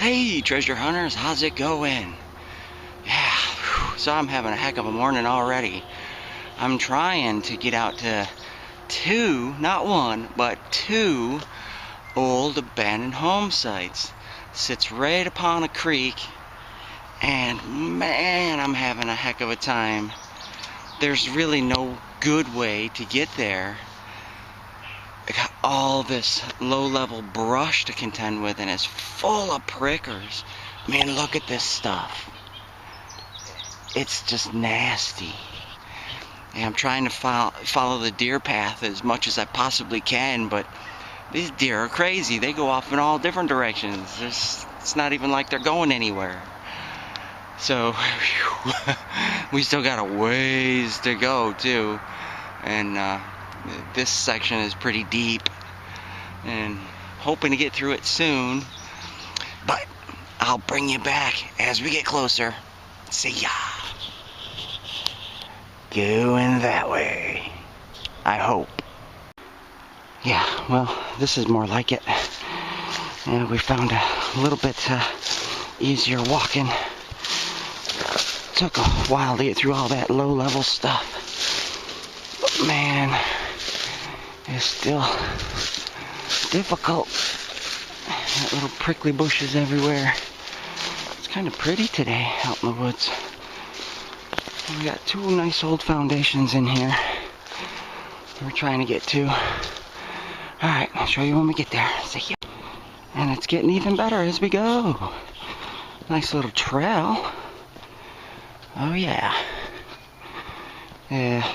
Hey, treasure hunters, how's it going? Yeah, so I'm having a heck of a morning already. I'm trying to get out to two, not one, but two old abandoned home sites. Sits right upon a creek, and man, I'm having a heck of a time. There's really no good way to get there. I got all this low-level brush to contend with, and it's full of prickers. Man, look at this stuff. It's just nasty. And I'm trying to follow the deer path as much as I possibly can, but these deer are crazy. They go off in all different directions. It's not even like they're going anywhere. So, we still got a ways to go, too. And, this section is pretty deep, and hoping to get through it soon, but I'll bring you back as we get closer. See ya. Going that way, I hope. Yeah, well, this is more like it. And we found a little bit easier walking. Took a while to get through all that low-level stuff, but man, it's still difficult. Got little prickly bushes everywhere. It's kind of pretty today out in the woods. We got two nice old foundations in here we're trying to get to. Alright, I'll show you when we get there. See ya. And it's getting even better as we go. Nice little trail. Oh yeah.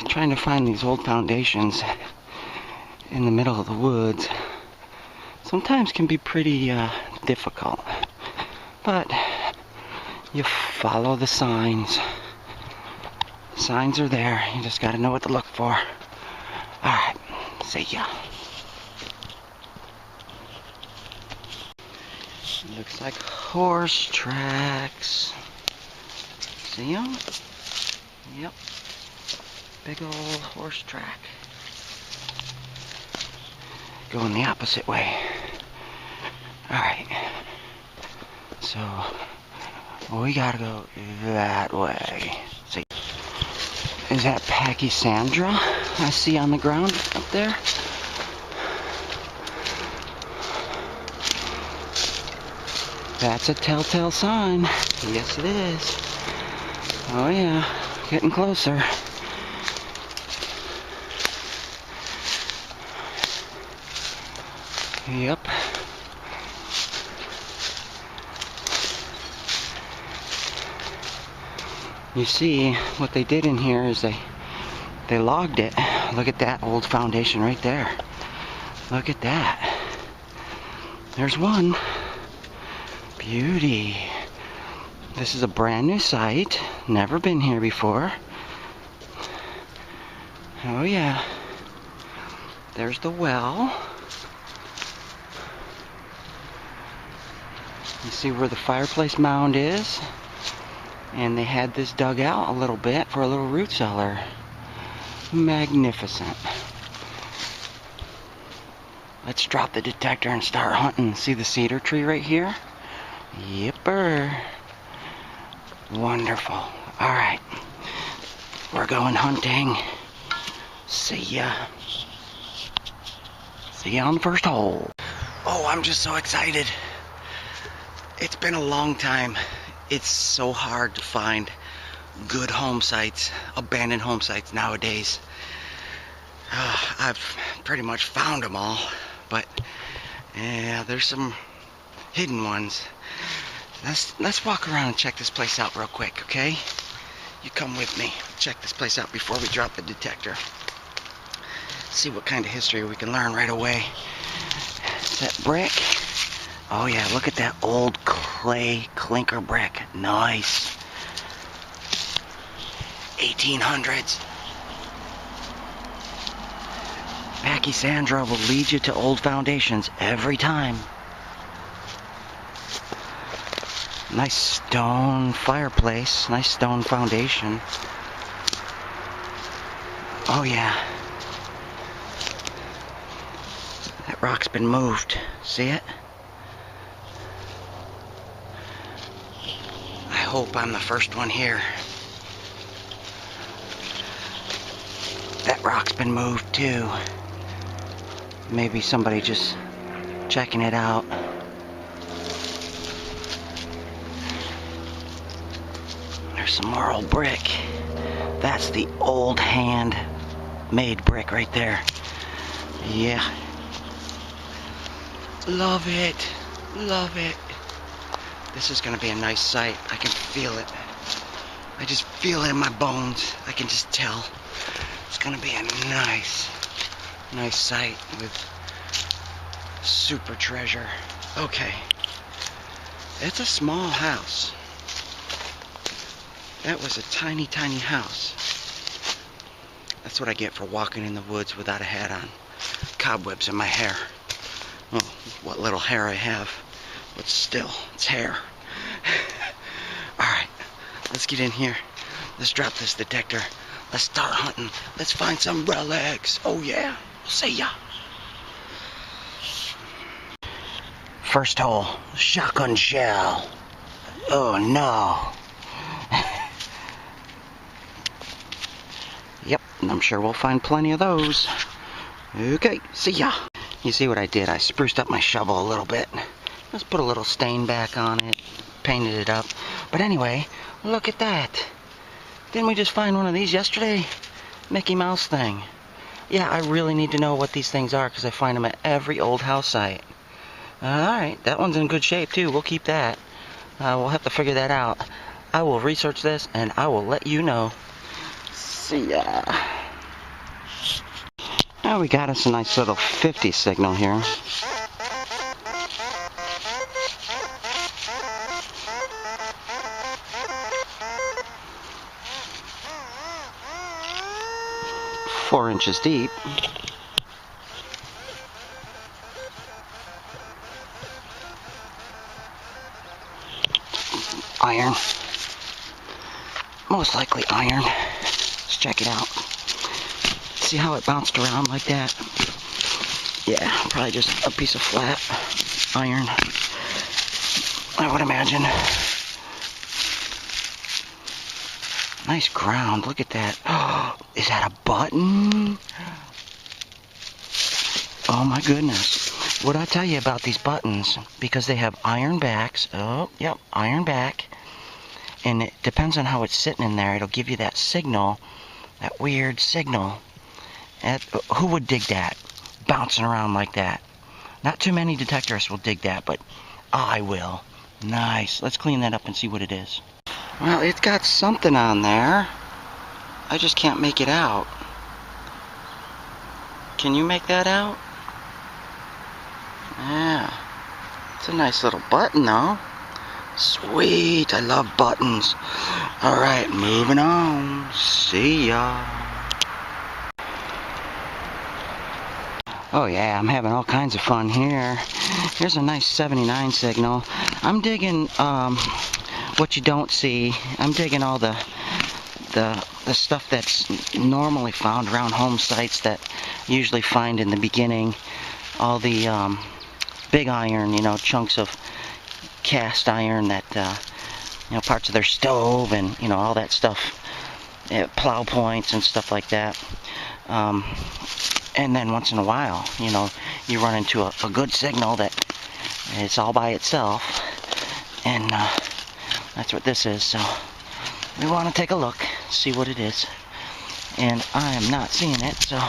Trying to find these old foundations in the middle of the woods sometimes can be pretty difficult, but you follow the signs. Signs are there, you just got to know what to look for. Alright, see ya. Looks like horse tracks. See them? Yep. Big old horse track. Going the opposite way. Alright. So, we gotta go that way. See. Is that Pachysandra I see on the ground up there? That's a telltale sign. Yes, it is. Oh yeah, getting closer. Yep. You see, what they did in here is they logged it. Look at that old foundation right there. Look at that. There's one. Beauty. This is a brand new site. Never been here before. Oh yeah. There's the well. You see where the fireplace mound is? And they had this dug out a little bit for a little root cellar. Magnificent. Let's drop the detector and start hunting. See the cedar tree right here? Yipper. Wonderful. Alright. We're going hunting. See ya. See ya on the first hole. Oh, I'm just so excited. It's been a long time. It's so hard to find good home sites, abandoned home sites nowadays. I've pretty much found them all, but yeah, there's some hidden ones. Let's walk around and check this place out real quick, okay? You come with me. Check this place out before we drop the detector. See what kind of history we can learn right away. Is that brick? Oh yeah, look at that old clay clinker brick. Nice. 1800's. Pachysandra will lead you to old foundations every time. Nice stone fireplace. Nice stone foundation. Oh yeah. That rock's been moved. See it? hope I'm the first one here. That rock's been moved too. Maybe somebody just checking it out. There's some more old brick. That's the old hand-made brick right there. Yeah. Love it. Love it. This is gonna be a nice site. I can feel it. I just feel it in my bones. I can just tell. It's gonna be a nice site with super treasure. Okay. It's a small house. That was a tiny, tiny house. That's what I get for walking in the woods without a hat on. Cobwebs in my hair. Well, what little hair I have. But still, it's hair. Alright, let's get in here. Let's drop this detector. Let's start hunting. Let's find some relics. Oh yeah. See ya. First hole, shotgun shell. Oh no. Yep, I'm sure we'll find plenty of those. Okay, see ya. You see what I did? I spruced up my shovel a little bit. Let's put a little stain back on it. Painted it up. But anyway, look at that. Didn't we just find one of these yesterday? Mickey Mouse thing. Yeah, I really need to know what these things are because I find them at every old house site. Alright, that one's in good shape too. We'll keep that. We'll have to figure that out. I will research this and I will let you know. See ya. Now we got us a nice little 50 signal here. Four inches deep. Iron. Most likely iron. Let's check it out. See how it bounced around like that? Yeah, probably just a piece of flat iron, I would imagine. Nice ground, look at that. Oh, is that a button? Oh my goodness. What'd I tell you about these buttons? Because they have iron backs. Oh, yep, iron back. And it depends on how it's sitting in there. It'll give you that signal, that weird signal. Who would dig that? Bouncing around like that. Not too many detectorists will dig that, but I will. Nice. Let's clean that up and see what it is. Well, it's got something on there. I just can't make it out. Can you make that out? Yeah. It's a nice little button, though. Sweet. I love buttons. Alright, moving on. See ya. Oh yeah, I'm having all kinds of fun here. Here's a nice 79 signal. I'm digging what you don't see. I'm digging all the stuff that's normally found around home sites that you usually find in the beginning. All the big iron, you know, chunks of cast iron that, you know, parts of their stove and, you know, all that stuff. Plow points and stuff like that. And then once in a while, you know, you run into a good signal that it's all by itself. And that's what this is. So we want to take a look, see what it is. And I am not seeing it, so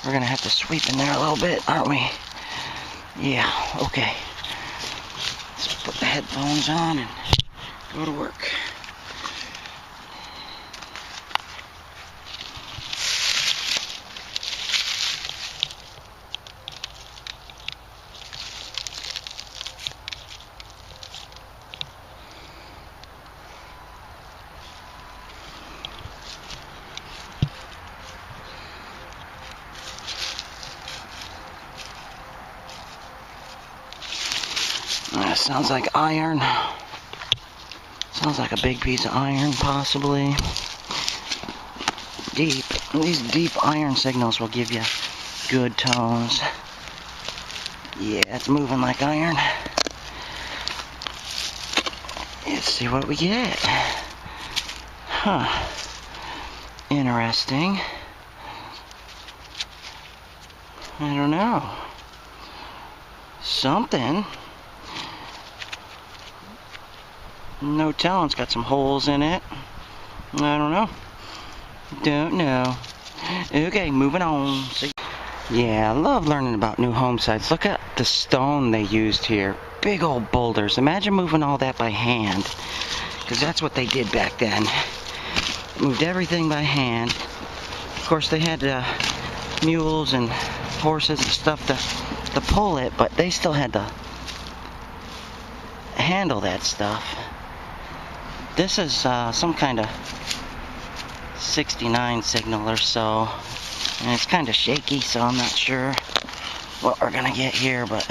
we're going to have to sweep in there a little bit, aren't we? Yeah, okay. Let's put the headphones on and go to work. Sounds like iron. Sounds like a big piece of iron, possibly. Deep. These deep iron signals will give you good tones. Yeah, it's moving like iron. Let's see what we get. Huh. Interesting. I don't know. Something. No telling. It's got some holes in it. I don't know. Don't know. Okay, moving on. See. Yeah, I love learning about new home sites. Look at the stone they used here. Big old boulders. Imagine moving all that by hand. Because that's what they did back then. Moved everything by hand. Of course, they had mules and horses and stuff to pull it, but they still had to handle that stuff. This is some kind of 69 signal or so. And it's kind of shaky, so I'm not sure what we're gonna get here, but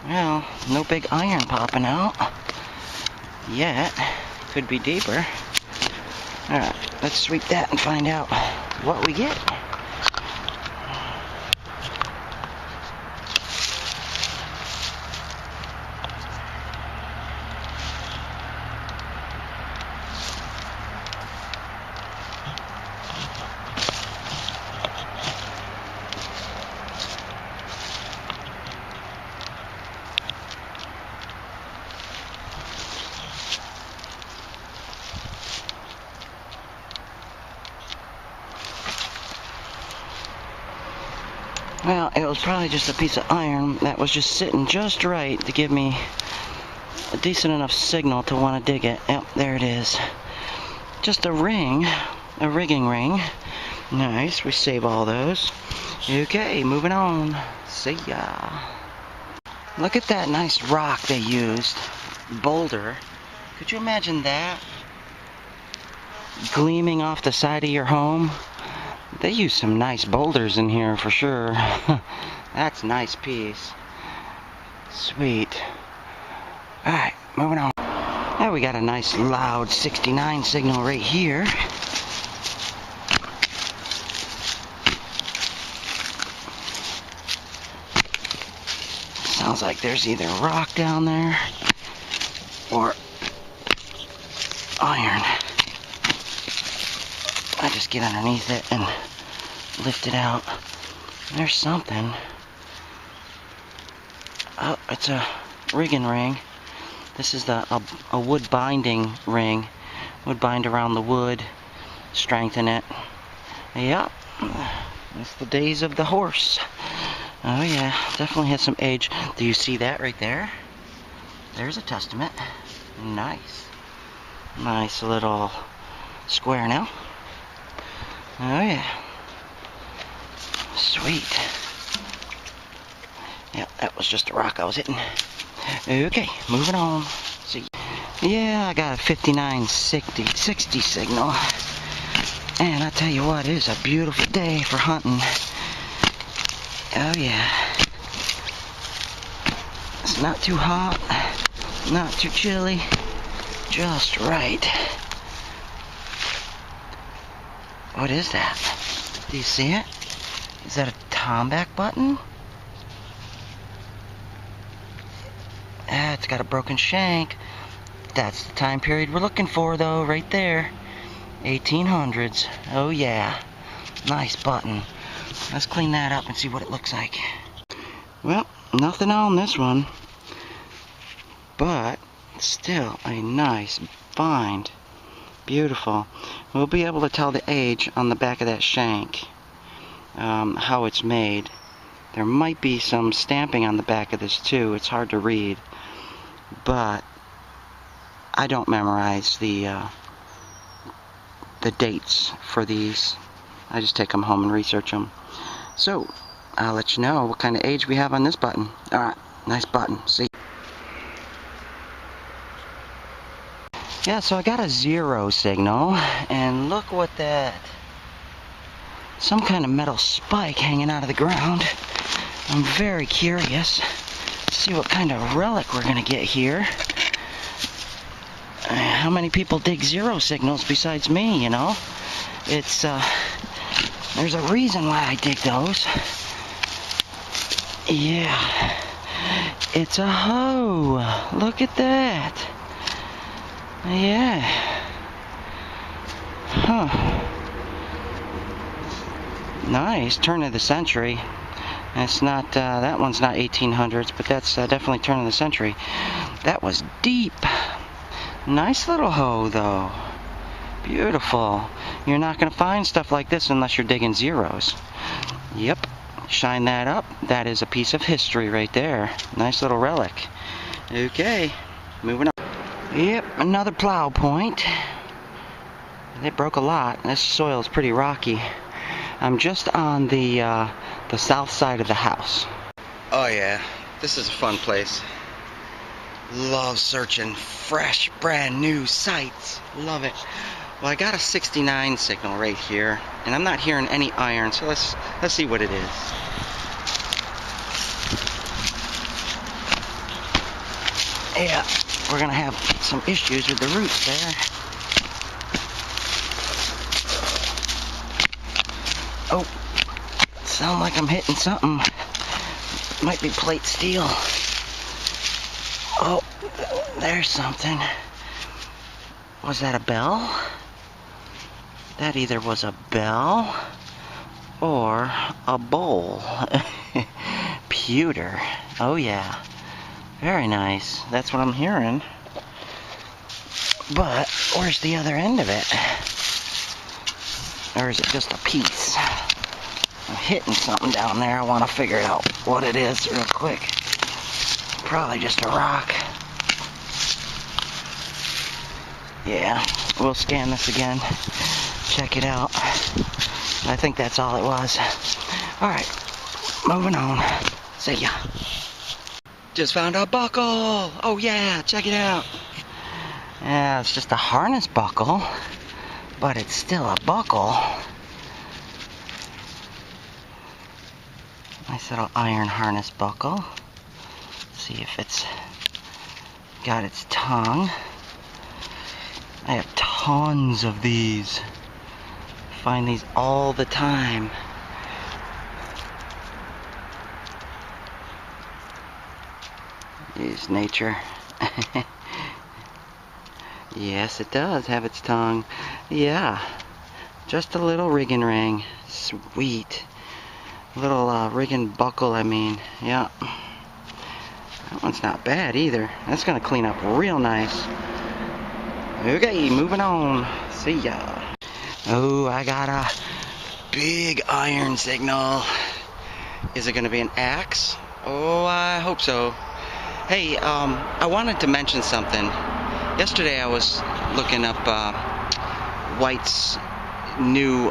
well, no big iron popping out yet. Could be deeper. Alright, let's sweep that and find out what we get. Well, it was probably just a piece of iron that was just sitting just right to give me a decent enough signal to want to dig it. Yep, there it is. Just a ring, a rigging ring. Nice, we save all those. Okay, moving on. See ya. Look at that nice rock they used. Boulder. Could you imagine that? Gleaming off the side of your home. They use some nice boulders in here for sure. That's a nice piece. Sweet. Alright, moving on. Now we got a nice loud 69 signal right here. Sounds like there's either rock down there or iron. I just get underneath it and lift it out. There's something. Oh, it's a rigging ring. This is a wood binding ring. Would bind around the wood, strengthen it. Yep, it's the days of the horse. Oh yeah, definitely has some age. Do you see that right there? There's a testament. Nice. Nice little square now. Oh yeah. Sweet. Yep, that was just a rock I was hitting. Okay, moving on. See. Yeah, I got a 5960 signal. And I tell you what, it is a beautiful day for hunting. Oh yeah. It's not too hot, not too chilly, just right. What is that? Do you see it? Is that a tomback button? It's got a broken shank. That's the time period we're looking for though, right there. 1800's. Oh yeah. Nice button. Let's clean that up and see what it looks like. Well, nothing on this one. But still a nice find. Beautiful. We'll be able to tell the age on the back of that shank. How it's made. There might be some stamping on the back of this too. It's hard to read. But I don't memorize the dates for these. I just take them home and research them. So, I'll let you know what kind of age we have on this button. Alright, nice button. See? Yeah, so I got a 0 signal, and look what that... Some kind of metal spike hanging out of the ground. I'm very curious to see what kind of relic we're going to get here. how many people dig zero signals besides me, you know? It's, there's a reason why I dig those. Yeah. It's a hoe. Look at that. Yeah. Huh. Nice. Turn of the century. It's not, that one's not 1800s, but that's definitely turn of the century. That was deep. Nice little hoe, though. Beautiful. You're not going to find stuff like this unless you're digging zeros. Yep. Shine that up. That is a piece of history right there. Nice little relic. Okay. Moving on. Yep. Another plow point. They broke a lot. This soil is pretty rocky. I'm just on the south side of the house. Oh yeah, this is a fun place. Love searching fresh, brand new sites. Love it. Well, I got a 69 signal right here, and I'm not hearing any iron, so let's see what it is. Yeah, we're gonna have some issues with the roots there. Oh, sound like I'm hitting something. Might be plate steel. Oh, there's something. Was that a bell? That either was a bell or a bowl. Pewter. Oh yeah. Very nice. That's what I'm hearing. But where's the other end of it? Or is it just a piece? I'm hitting something down there. I want to figure out what it is real quick. Probably just a rock. Yeah, we'll scan this again. Check it out. I think that's all it was. Alright, moving on. See ya. Just found a buckle. Oh yeah, check it out. Yeah, it's just a harness buckle, but it's still a buckle. Nice little iron harness buckle. See if it's got its tongue. I have tons of these. Find these all the time. Is nature. Yes, it does have its tongue. Yeah, just a little rigging ring. Sweet. Little rigging buckle, I mean. Yeah. That one's not bad either. That's gonna clean up real nice. Okay, moving on. See ya. Oh, I got a big iron signal. Is it gonna be an axe? Oh, I hope so. Hey, I wanted to mention something. Yesterday I was looking up White's new,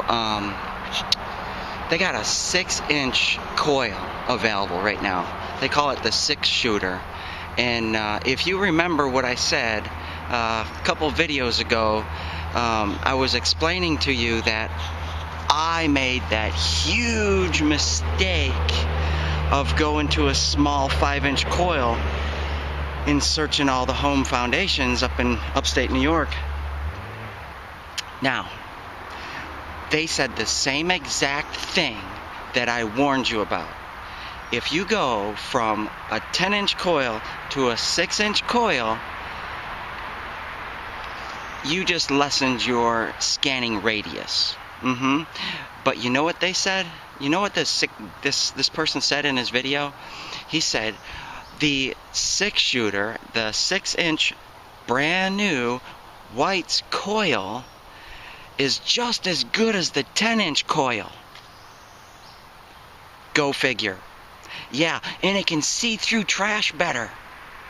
they got a 6-inch coil available right now. They call it the 6-shooter. And if you remember what I said a couple videos ago, I was explaining to you that I made that huge mistake of going to a small 5-inch coil in searching all the home foundations up in upstate New York. Now, they said the same exact thing that I warned you about. If you go from a 10-inch coil to a 6-inch coil, you just lessened your scanning radius. But you know what they said? You know what this person said in his video? He said the 6-shooter, the 6-inch brand new White's coil is just as good as the 10-inch coil. Go figure. Yeah, and it can see through trash better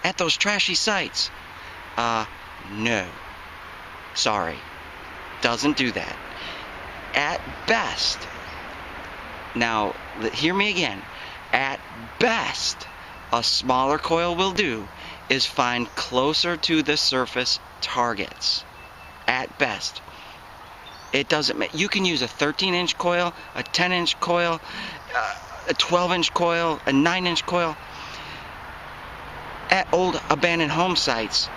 at those trashy sites. No. Sorry. Doesn't do that. At best, now hear me again, at best, a smaller coil will do is find closer to the surface targets. At best. It doesn't matter. You can use a 13-inch coil, a 10-inch coil, a 12-inch coil, a 9-inch coil. At old abandoned home sites,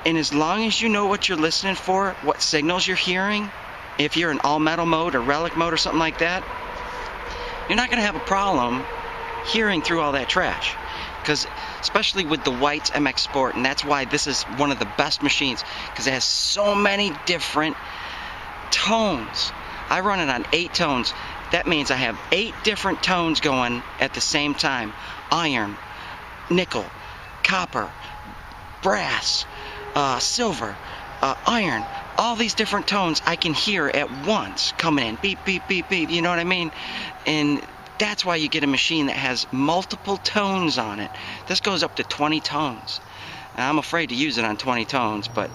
And as long as you know what you're listening for, what signals you're hearing, if you're in all metal mode or relic mode or something like that, you're not going to have a problem hearing through all that trash. Because especially with the White's MX Sport, and that's why this is one of the best machines, because it has so many different tones. I run it on 8 tones. That means I have 8 different tones going at the same time. Iron, nickel, copper, brass, silver, iron, all these different tones I can hear at once coming in. Beep, beep, beep, beep, you know what I mean? And that's why you get a machine that has multiple tones on it. This goes up to 20 tones. And I'm afraid to use it on 20 tones, but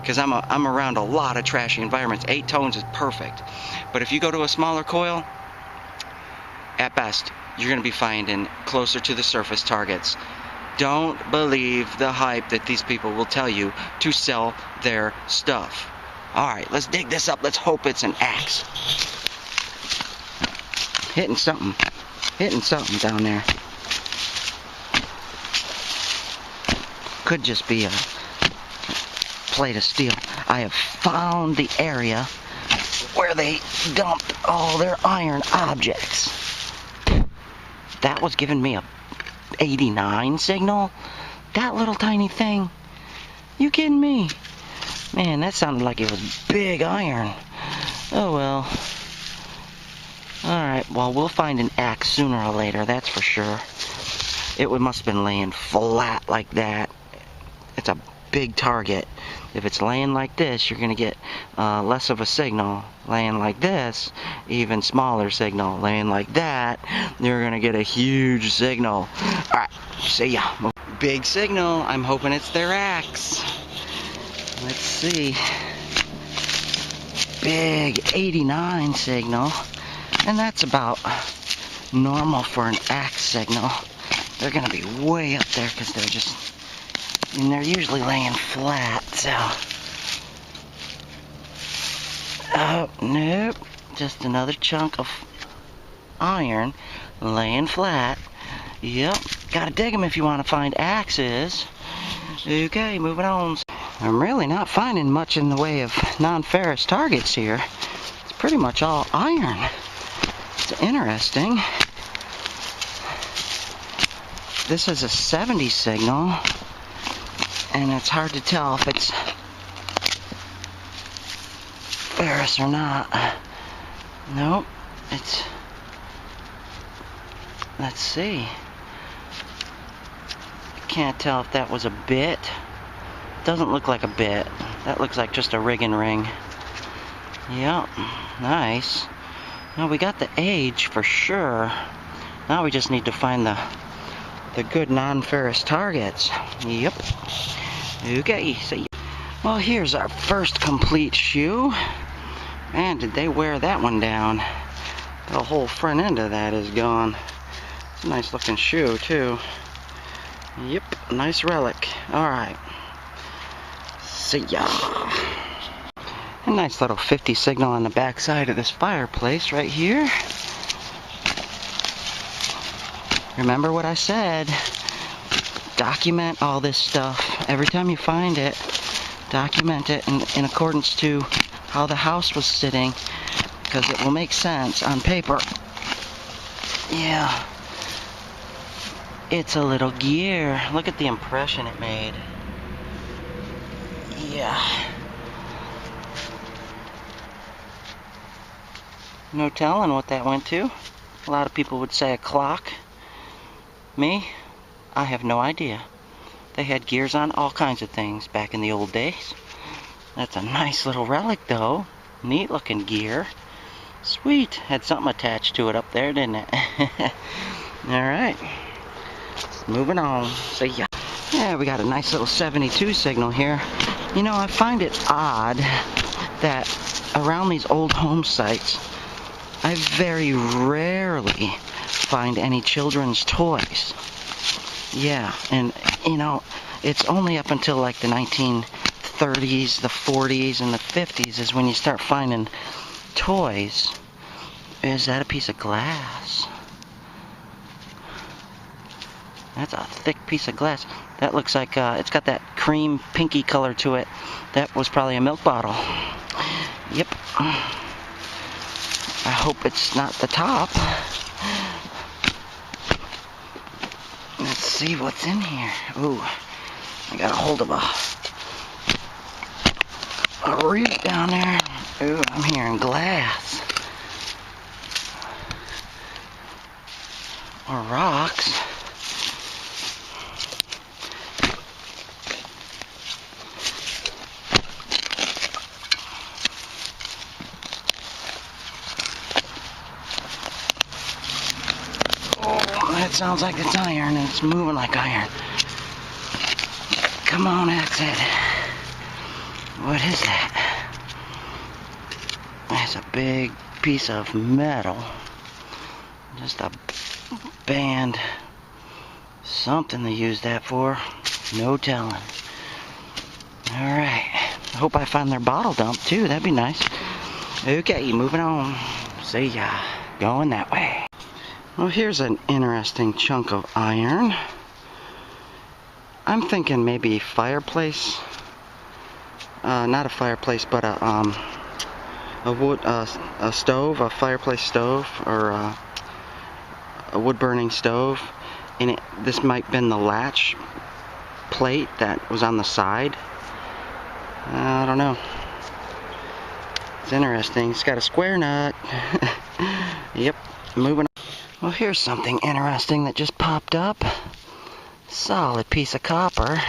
because I'm around a lot of trashy environments, 8 tones is perfect. But if you go to a smaller coil, at best, you're going to be finding closer to the surface targets. Don't believe the hype that these people will tell you to sell their stuff. Alright, let's dig this up. Let's hope it's an axe. Hitting something down there. Could just be a plate of steel. I have found the area where they dumped all their iron objects. That was giving me a 89 signal? That little tiny thing? You kidding me? Man, that sounded like it was big iron. Oh well. Alright, well, we'll find an axe sooner or later, that's for sure. It must have been laying flat like that. It's a big target. If it's laying like this, you're going to get less of a signal. Laying like this, even smaller signal. Laying like that, you're going to get a huge signal. Alright, see ya. Big signal. I'm hoping it's their axe. Let's see. Big 89 signal. And that's about normal for an axe signal. They're going to be way up there because they're just... and they're usually laying flat, so... oh, nope. Just another chunk of iron laying flat. Yep. Gotta dig them if you want to find axes. Okay, moving on. I'm really not finding much in the way of non-ferrous targets here. It's pretty much all iron. It's interesting. This is a 70 signal. And it's hard to tell if it's ferrous or not. Nope, it's... let's see. Can't tell if that was a bit. Doesn't look like a bit. That looks like just a rigging ring. Yep, nice. Now we got the age for sure. Now we just need to find the good non-ferrous targets. Yep. Okay, see. Well, here's our first complete shoe. Man, did they wear that one down. The whole front end of that is gone. It's a nice looking shoe, too. Yep, nice relic. Alright. See ya. A nice little 50 signal on the back side of this fireplace right here. Remember what I said. Document all this stuff. Every time you find it, document it in accordance to how the house was sitting, because it will make sense on paper. Yeah. It's a little gear. Look at the impression it made. Yeah. No telling what that went to. A lot of people would say a clock. Me? I have no idea. They had gears on all kinds of things back in the old days. That's a nice little relic though. Neat looking gear. Sweet. Had something attached to it up there, didn't it? Alright. Moving on. See ya. Yeah, we got a nice little 72 signal here. You know, I find it odd that around these old home sites, I very rarely find any children's toys. Yeah, and you know, it's only up until like the 1930s, the 40s, and the 50s is when you start finding toys. Is that a piece of glass? That's a thick piece of glass. That looks like it's got that cream pinky color to it. That was probably a milk bottle. Yep. I hope it's not the top. Let's see what's in here. Ooh, I got a hold of a reed down there. Ooh, I'm hearing glass. Or rocks. That sounds like it's iron, and it's moving like iron. Come on, axe head. What is that? That's a big piece of metal. Just a band. Something to use that for. No telling. Alright. I hope I find their bottle dump too. That'd be nice. Okay, moving on. See ya. Going that way. Well, here's an interesting chunk of iron. I'm thinking maybe fireplace. Not a fireplace, but a stove, a fireplace stove, or a wood-burning stove. And this might have been the latch plate that was on the side. I don't know. It's interesting. It's got a square nut. Yep. Moving on. Well, here's something interesting that just popped up. Solid piece of copper.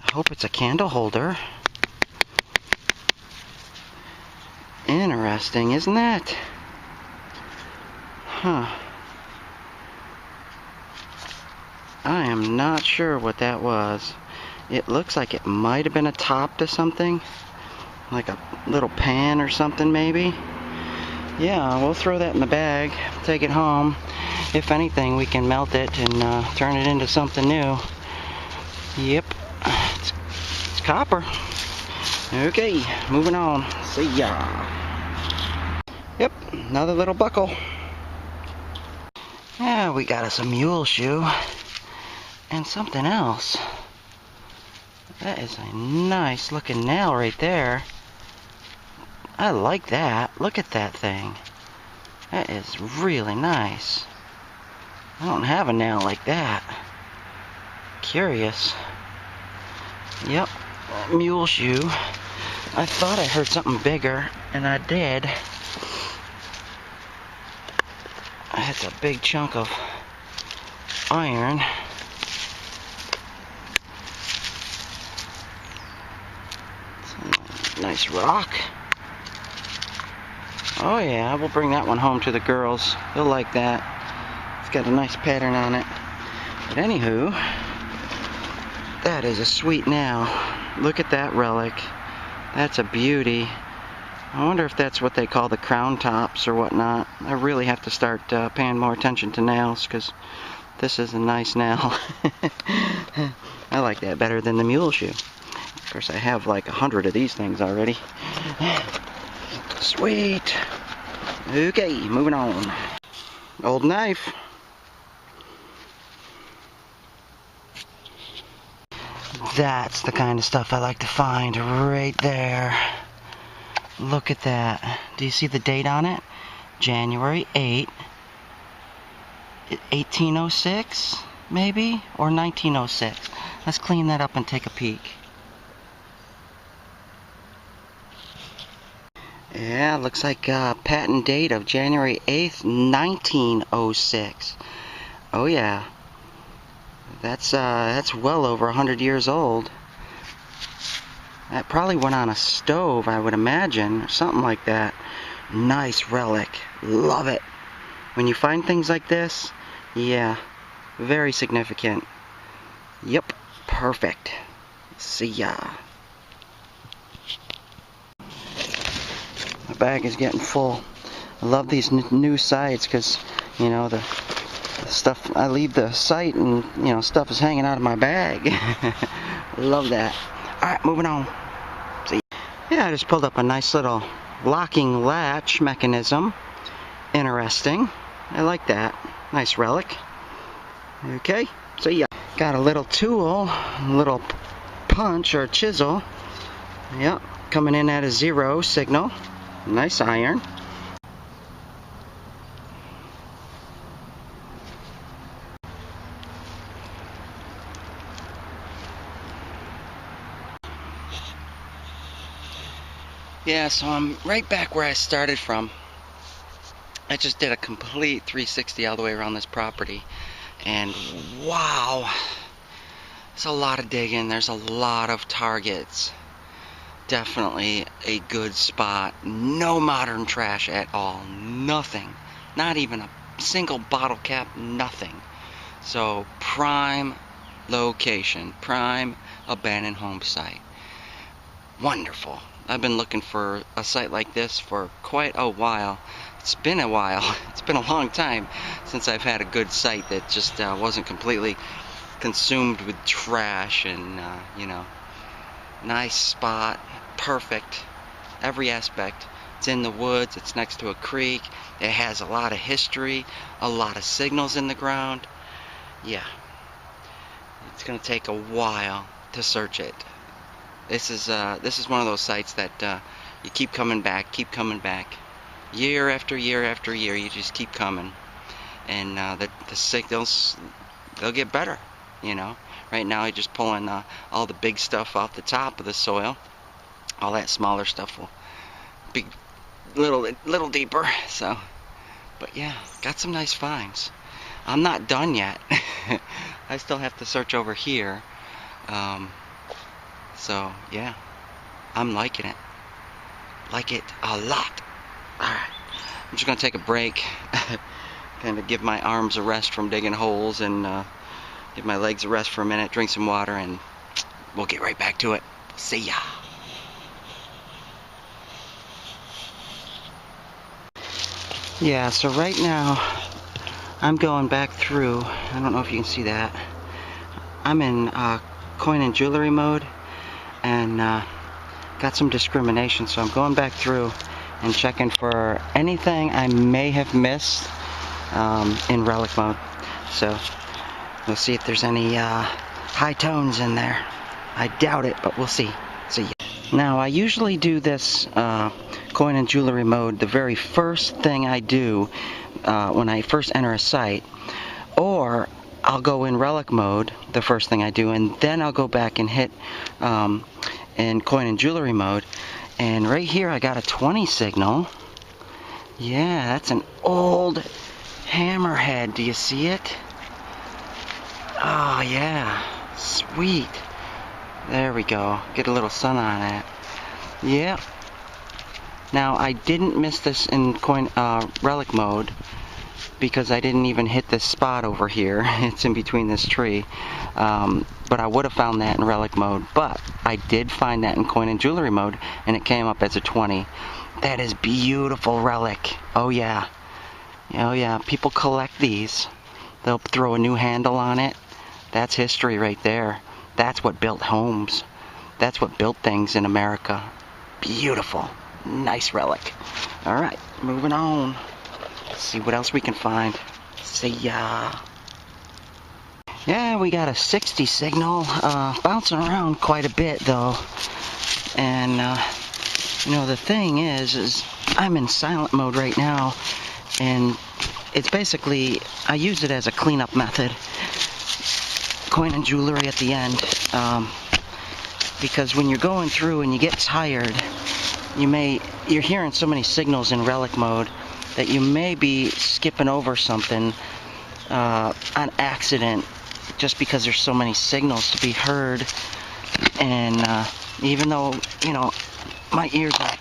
I hope it's a candle holder. Interesting, isn't that? Huh. I am not sure what that was. It looks like it might have been a top to something. Like a little pan or something, maybe. Yeah, we'll throw that in the bag, take it home. If anything, we can melt it and turn it into something new. Yep, it's copper. Okay, moving on. See ya. Yep, another little buckle. Yeah, we got us a mule shoe. And something else. That is a nice looking nail right there. I like that. Look at that thing. That is really nice. I don't have a nail like that. Curious. Yep, mule shoe. I thought I heard something bigger, and I did. That's a big chunk of iron. Nice rock. Oh yeah, we'll bring that one home to the girls. They'll like that. It's got a nice pattern on it. But anywho, that is a sweet nail. Look at that relic. That's a beauty. I wonder if that's what they call the crown tops or whatnot. I really have to start paying more attention to nails, because this is a nice nail. I like that better than the mule shoe. Of course, I have like 100 of these things already. Sweet. Okay, moving on. Old knife. That's the kind of stuff I like to find right there. Look at that. Do you see the date on it? January 8, 1806, maybe? Or 1906. Let's clean that up and take a peek. Yeah, looks like a patent date of January 8th, 1906. Oh yeah. That's well over 100 years old. That probably went on a stove, I would imagine, or something like that. Nice relic. Love it. When you find things like this, yeah, very significant. Yep, perfect. See ya. The bag is getting full. I love these new sites because, you know, the stuff, I leave the site and, you know, stuff is hanging out of my bag. Love that. Alright, moving on. See. Yeah, I just pulled up a nice little locking latch mechanism. Interesting. I like that. Nice relic. Okay, so yeah, got a little tool, a little punch or chisel. Yep, coming in at a 0 signal. Nice iron. Yeah, so I'm right back where I started from. I just did a complete 360 all the way around this property, and wow, there's a lot of digging, there's a lot of targets. Definitely a good spot. No modern trash at all. Nothing. Not even a single bottle cap. Nothing. So prime location. Prime abandoned home site. Wonderful. I've been looking for a site like this for quite a while. It's been a while. It's been a long time since I've had a good site that just wasn't completely consumed with trash and, you know, nice spot. Perfect. Every aspect. It's in the woods. It's next to a creek. It has a lot of history. A lot of signals in the ground. Yeah. It's going to take a while to search it. This is one of those sites that you keep coming back, year after year after year. You just keep coming, and the signals, they'll get better. You know, right now you're just pulling all the big stuff off the top of the soil. All that smaller stuff will be little deeper. So, but yeah, got some nice finds. I'm not done yet. I still have to search over here. So yeah, I'm liking it. Like it a lot. Alright, I'm just gonna take a break. Kind of give my arms a rest from digging holes, and give my legs a rest for a minute, drink some water, and we'll get right back to it. See ya. Yeah, so right now I'm going back through. I don't know if you can see that. I'm in coin and jewelry mode, and got some discrimination, so I'm going back through and checking for anything I may have missed in relic mode. So we'll see if there's any high tones in there. I doubt it, but we'll see. See ya. Now, I usually do this coin and jewelry mode the very first thing I do when I first enter a site, or I'll go in relic mode the first thing I do, and then I'll go back and hit in coin and jewelry mode. And right here I got a 20 signal. Yeah, that's an old hammerhead. Do you see it? Oh yeah, sweet. There we go. Get a little sun on it. Yep. Now, I didn't miss this in relic mode because I didn't even hit this spot over here. It's in between this tree. But I would have found that in relic mode. But I did find that in coin and jewelry mode, and it came up as a 20. That is beautiful relic. Oh yeah. Oh yeah. People collect these. They'll throw a new handle on it. That's history right there. That's what built homes. That's what built things in America. Beautiful. Nice relic. Alright, moving on. Let's see what else we can find. See ya. Yeah, we got a 60 signal. Bouncing around quite a bit though. And, you know, the thing is I'm in silent mode right now. And it's basically, I use it as a cleanup method. Coin and jewelry at the end, because when you're going through and you get tired, you're hearing so many signals in relic mode that you may be skipping over something on accident, just because there's so many signals to be heard. And even though, you know, my ears are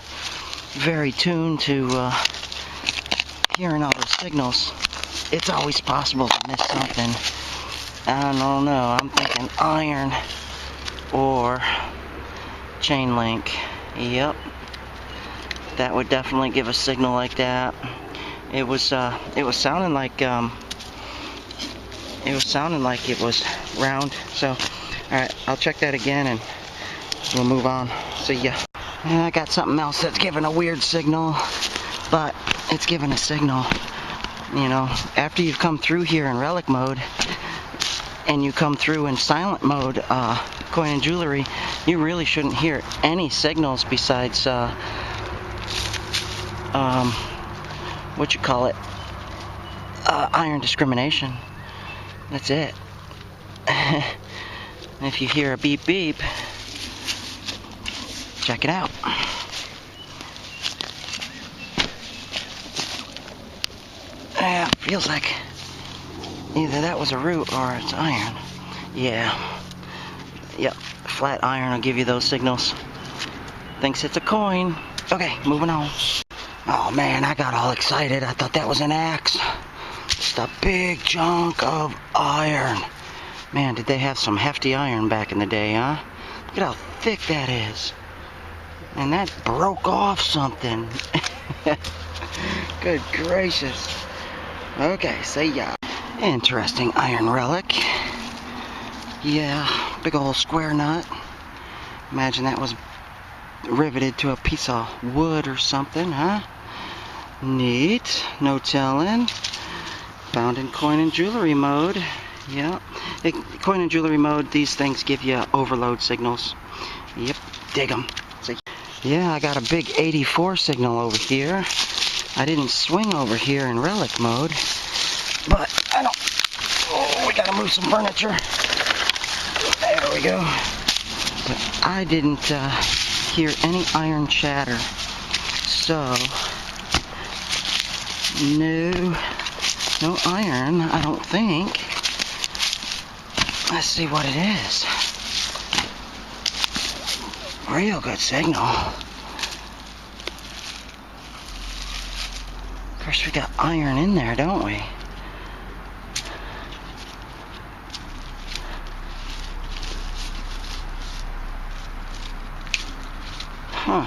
very tuned to hearing all those signals, it's always possible to miss something. I don't know, I'm thinking iron or chain link. Yep, that would definitely give a signal like that. It was sounding like it was round. So, all right, I'll check that again and we'll move on. See ya. And I got something else that's giving a weird signal, but it's giving a signal. You know, after you've come through here in relic mode, and you come through in silent mode, coin and jewelry, you really shouldn't hear any signals besides, what you call it, iron discrimination. That's it. And if you hear a beep beep, check it out. Yeah, feels like either that was a root or it's iron. Yeah. Yep, flat iron will give you those signals. Thinks it's a coin. Okay, moving on. Oh man, I got all excited. I thought that was an axe. Just a big chunk of iron. Man, did they have some hefty iron back in the day, huh? Look at how thick that is. And that broke off something. Good gracious. Okay, see ya. Interesting iron relic. Yeah, big old square nut. Imagine that was riveted to a piece of wood or something, huh? Neat. No telling. Found in coin and jewelry mode. Yeah. Coin and jewelry mode, these things give you overload signals. Yep, dig them. See? Yeah, I got a big 84 signal over here. I didn't swing over here in relic mode, but I don't... Oh, we gotta move some furniture. There we go. But I didn't hear any iron chatter. So, no iron, I don't think. Let's see what it is. Real good signal. Of course, we got iron in there, don't we? Huh.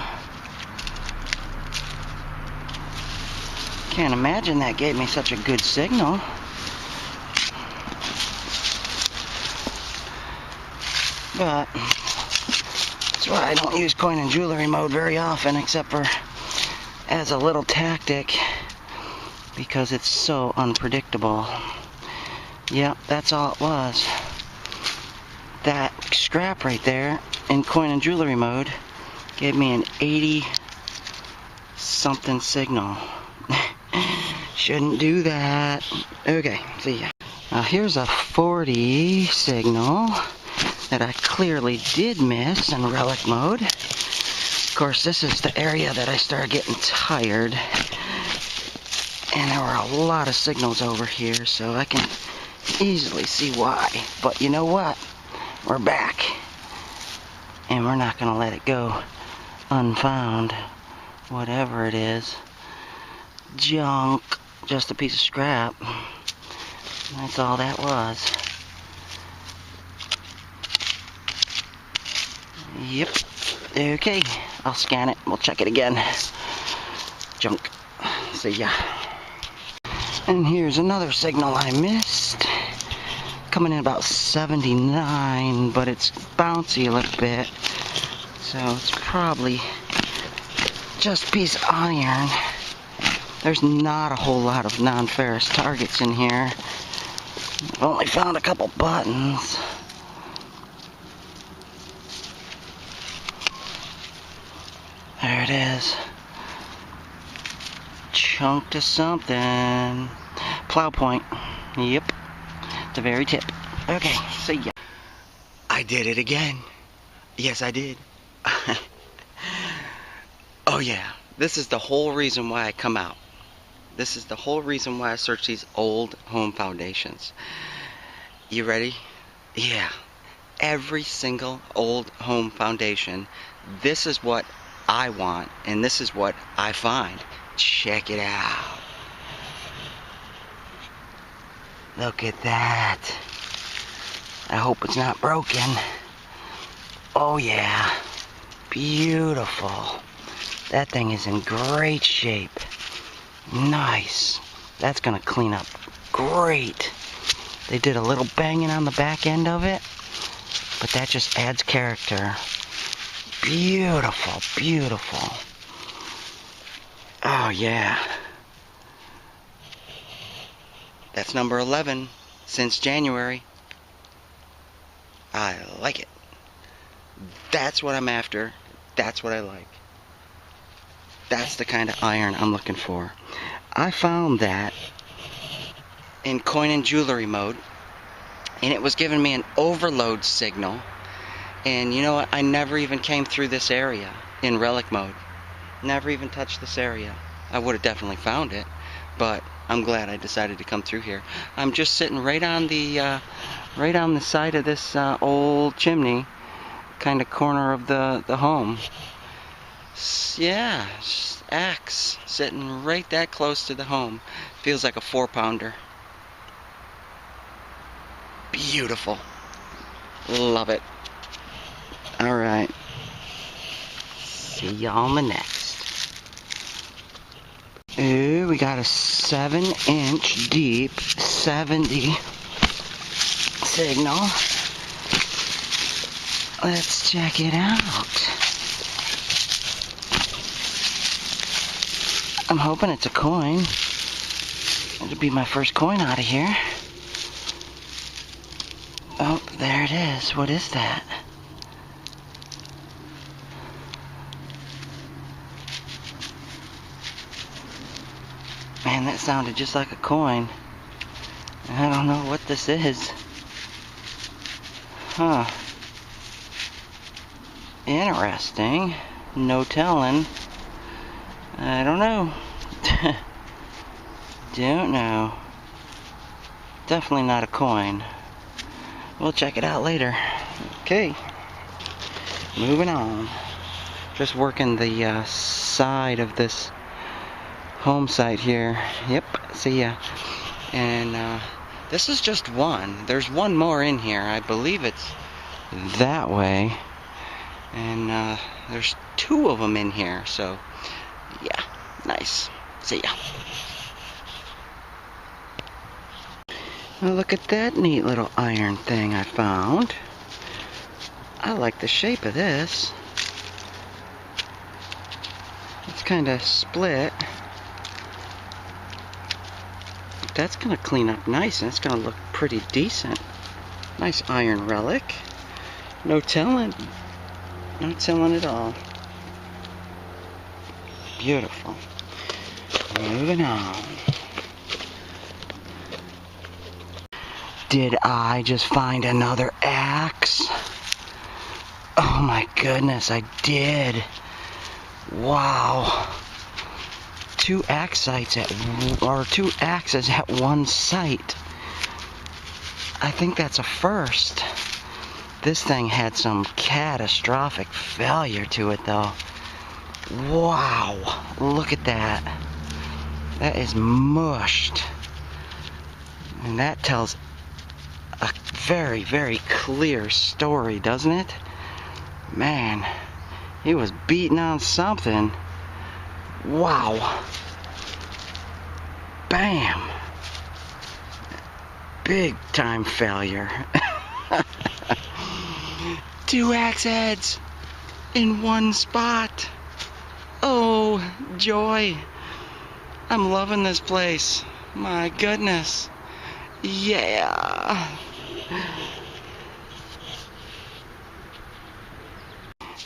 Can't imagine that gave me such a good signal. But that's why I don't use coin and jewelry mode very often, except for as a little tactic, because it's so unpredictable. Yep, that's all it was. That scrap right there in coin and jewelry mode gave me an 80 something signal. Shouldn't do that. Okay, see ya. Now here's a 40 signal that I clearly did miss in relic mode. Of course, this is the area that I started getting tired. And there were a lot of signals over here, so I can easily see why. But you know what? We're back. And we're not going to let it go unfound. Whatever it is. Junk. Just a piece of scrap. That's all that was. Yep. Okay. I'll scan it. We'll check it again. Junk. See ya. And here's another signal I missed. Coming in about 79, but it's bouncy a little bit. So it's probably just a piece of iron. There's not a whole lot of non-ferrous targets in here. I've only found a couple buttons. There it is. Chunk to something. Plow point. Yep. The very tip. Okay, see ya. I did it again. Yes, I did. Oh yeah. This is the whole reason why I come out. This is the whole reason why I search these old home foundations. You ready? Yeah. Every single old home foundation, this is what I want, and this is what I find. Check it out. Look at that. I hope it's not broken. Oh yeah. Beautiful. That thing is in great shape. Nice. That's gonna clean up great. They did a little banging on the back end of it, but that just adds character. Beautiful, beautiful. Oh yeah. That's number 11 since January. I like it. That's what I'm after. That's what I like. That's the kind of iron I'm looking for. I found that in coin and jewelry mode, and it was giving me an overload signal. And you know what? I never even came through this area in relic mode. Never even touched this area. I would have definitely found it, but I'm glad I decided to come through here. I'm just sitting right on the side of this old chimney, kind of corner of the home. Yeah, axe sitting right that close to the home. Feels like a 4-pounder. Beautiful. Love it. Alright. See y'all on the next. Ooh, we got a 7-inch deep 70 signal. Let's check it out. I'm hoping it's a coin. It'll be my first coin out of here. Oh, there it is. What is that? Man, that sounded just like a coin. I don't know what this is. Huh. Interesting. No telling. I don't know. Don't know. Definitely not a coin. We'll check it out later. Okay. Moving on. Just working the side of this home site here. Yep, see ya. And this is just one. There's one more in here. I believe it's that way. And there's 2 of them in here. So, yeah, nice. See ya. Well, look at that neat little iron thing I found. I like the shape of this. It's kind of split. That's going to clean up nice, and it's going to look pretty decent. Nice iron relic. No telling. No telling at all. Beautiful. Moving on. Did I just find another axe? Oh my goodness, I did. Wow. 2 axe sites or 2 axes at one site. I think that's a first. This thing had some catastrophic failure to it though. Wow, look at that. That is mushed. And that tells a very, very clear story, doesn't it? Man, he was beating on something. Wow. Bam. Big time failure. 2 axe heads in one spot. Oh, joy. I'm loving this place. My goodness. Yeah.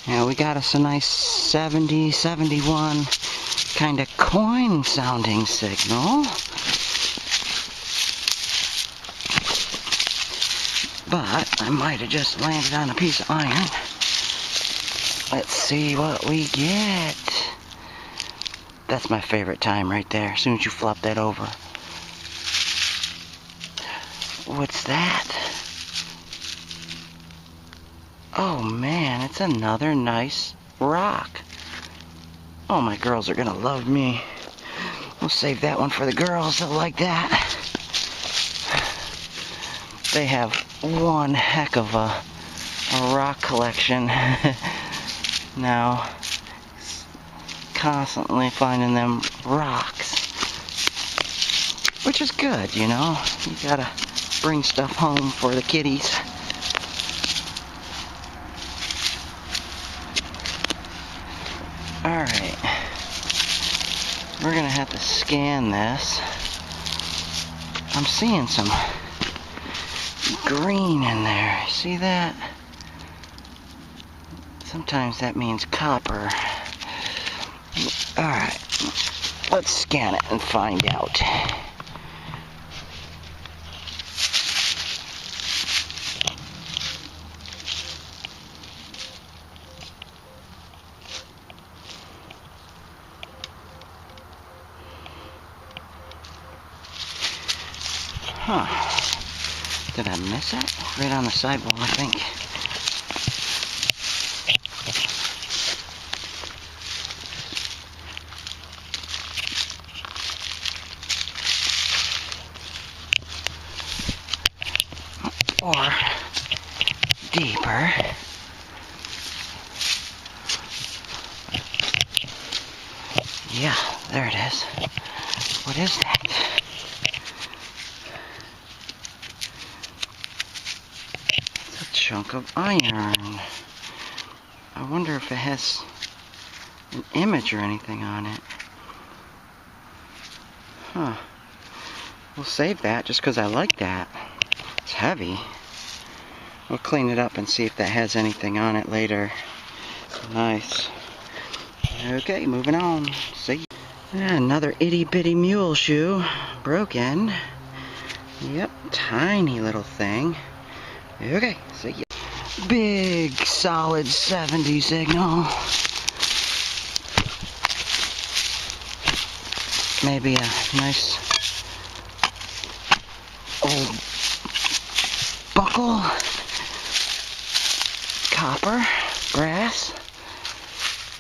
Now we got us a nice 70, 71 kind of coin sounding signal. But I might have just landed on a piece of iron. Let's see what we get. That's my favorite time right there, as soon as you flop that over. What's that? Oh man, it's another nice rock. Oh, my girls are gonna love me. We'll save that one for the girls. They'll like that. They have one heck of a rock collection now. Constantly finding them rocks. Which is good, you know. You gotta bring stuff home for the kiddies. we're gonna have to scan this. I'm seeing some green in there. See that? Sometimes that means copper. Alright, let's scan it and find out. Huh. Did I miss it? Right on the sidewall, I think. Or deeper. Yeah, there it is. What is that? It's a chunk of iron. I wonder if it has an image or anything on it. Huh. We'll save that just because I like that. It's heavy. We'll clean it up and see if that has anything on it later. Nice. Okay, moving on. See? Another itty bitty mule shoe. Broken. Yep, tiny little thing. Okay, see ya. Big solid 70 signal. Maybe a nice old buckle. Copper, brass,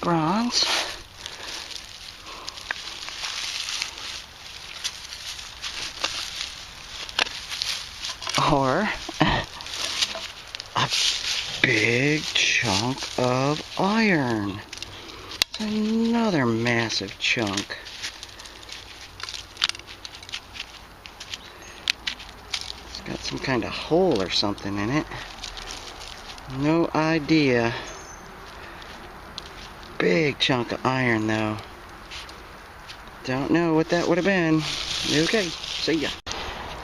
bronze. Or a big chunk of iron. Another massive chunk. It's got some kind of hole or something in it. No idea. Big chunk of iron though. Don't know what that would have been. Okay, see ya.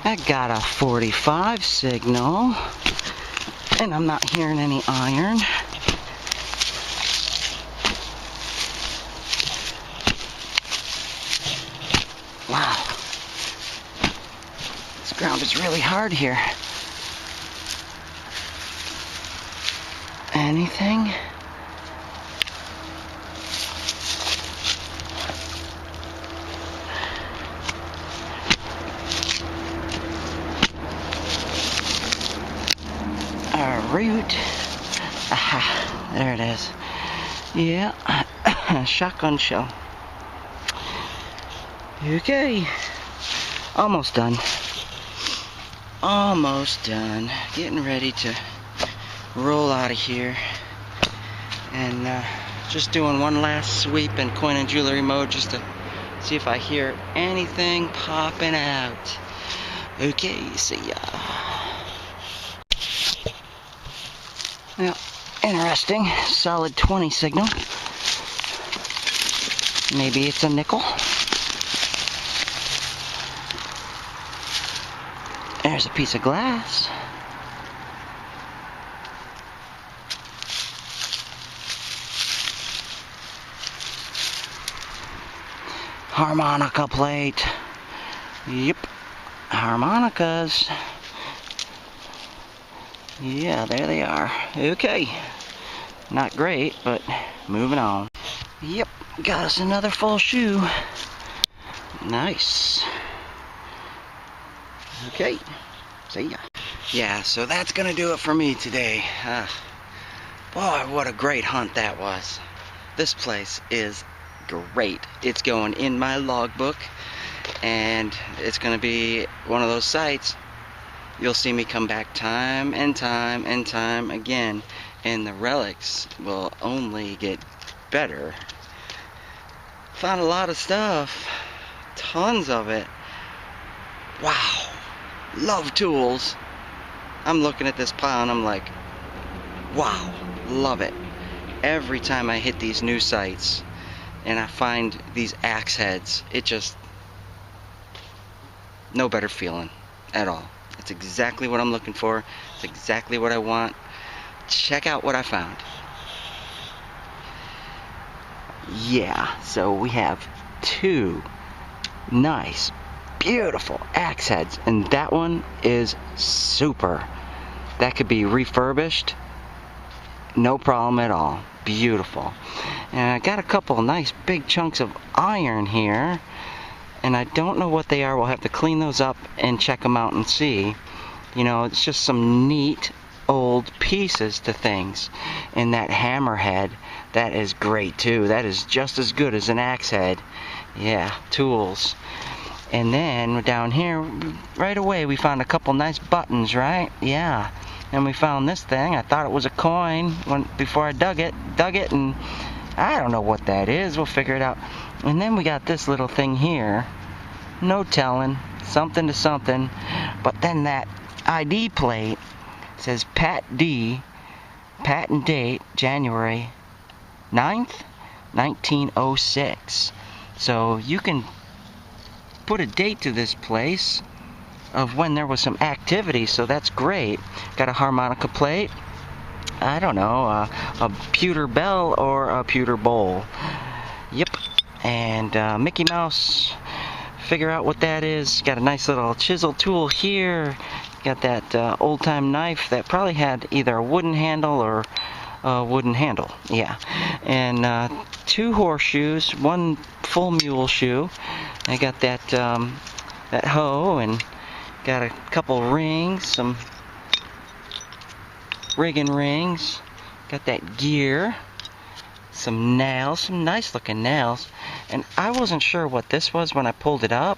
I got a 45 signal, and I'm not hearing any iron. Wow. This ground is really hard here. Anything? A root. Aha, there it is. Yeah, shotgun shell. Okay, almost done. Almost done. Getting ready to roll out of here. And just doing one last sweep in coin and jewelry mode just to see if I hear anything popping out. Okay, see ya. Well, interesting. Solid 20 signal. Maybe it's a nickel. There's a piece of glass. Harmonica plate. Yep. Harmonicas. Yeah, there they are. Okay. Not great, but moving on. Yep, got us another full shoe. Nice. Okay, see ya. Yeah, so that's gonna do it for me today. Boy, what a great hunt that was. This place is great. It's going in my logbook, and it's gonna be one of those sites you'll see me come back time and time and time again, and the relics will only get better. Found a lot of stuff, tons of it. Wow, love tools. I'm looking at this pile and I'm like, wow, love it. Every time I hit these new sites, and I find these axe heads, it just, no better feeling at all. It's exactly what I'm looking for. It's exactly what I want. Check out what I found. Yeah, so we have two nice, beautiful axe heads, and that one is super. That could be refurbished, no problem at all. Beautiful. And I got a couple nice big chunks of iron here, and I don't know what they are. We'll have to clean those up and check them out and see. You know, it's just some neat old pieces to things. And that hammerhead, that is great too. That is just as good as an axe head. Yeah, tools. And then down here, right away, we found a couple nice buttons, right? Yeah. And we found this thing. I thought it was a coin before I dug it, and I don't know what that is. We'll figure it out. And then we got this little thing here. No telling. Something to something. But then that ID plate says Pat D, patent date January 9th, 1906. So you can put a date to this place of when there was some activity, so that's great. Got a harmonica plate. I don't know, a pewter bell or a pewter bowl. Yep. And Mickey Mouse, figure out what that is. Got a nice little chisel tool here. Got that old-time knife that probably had either a wooden handle or a wooden handle. Yeah. And two horseshoes, one full mule shoe. I got that that hoe, and got a couple rings, some rigging rings. Got that gear, some nails, some nice looking nails. And I wasn't sure what this was when I pulled it up.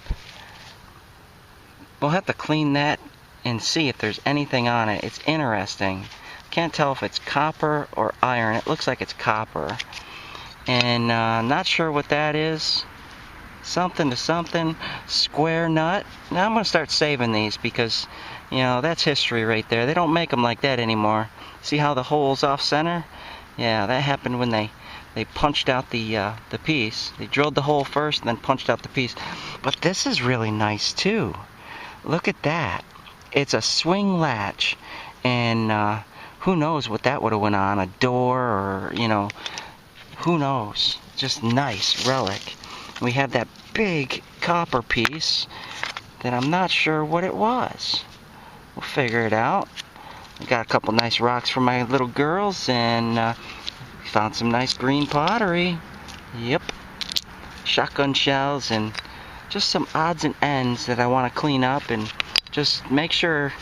We'll have to clean that and see if there's anything on it. It's interesting. Can't tell if it's copper or iron. It looks like it's copper. And not sure what that is. Something to something. Square nut. Now I'm going to start saving these because, you know, that's history right there. They don't make them like that anymore. See how the hole's off center? Yeah, that happened when they punched out the piece. They drilled the hole first and then punched out the piece. But this is really nice too. Look at that. It's a swing latch, and who knows what that would have went on, a door, or, you know, who knows. Just nice relic. We have that big copper piece that I'm not sure what it was. We'll figure it out. I got a couple nice rocks for my little girls, and found some nice green pottery. Yep. Shotgun shells, and just some odds and ends that I want to clean up and just make sure,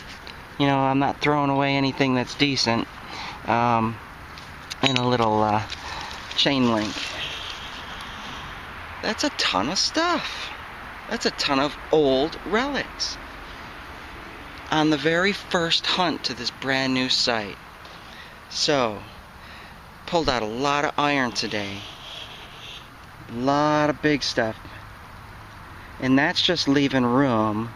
you know, I'm not throwing away anything that's decent. And a little chain link. That's a ton of stuff. That's a ton of old relics. On the very first hunt to this brand new site. So, pulled out a lot of iron today. A lot of big stuff. And that's just leaving room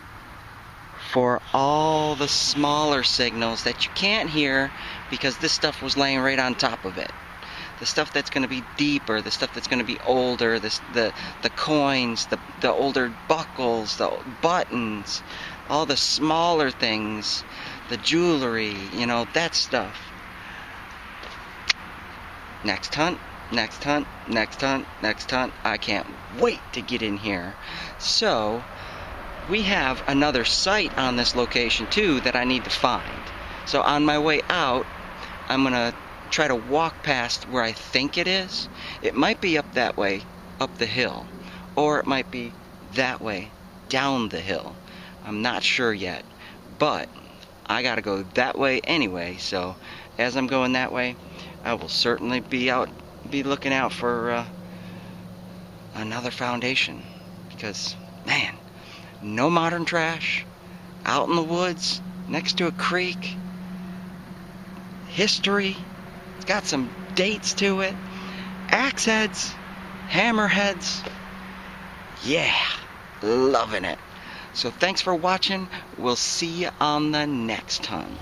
for all the smaller signals that you can't hear because this stuff was laying right on top of it. The stuff that's going to be deeper, the stuff that's going to be older, the coins, the older buckles, the buttons, all the smaller things, the jewelry, you know, that stuff. Next hunt, next hunt, next hunt, next hunt. I can't wait to get in here. So, we have another site on this location too that I need to find. So on my way out, I'm going to try to walk past where I think it is. It might be up that way, up the hill. Or it might be that way, down the hill. I'm not sure yet. But I got to go that way anyway. So as I'm going that way, I will certainly be looking out for another foundation. Because, man, no modern trash, out in the woods, next to a creek, history, it's got some dates to it, axe heads, hammer heads, yeah, loving it. So thanks for watching, we'll see you on the next hunt.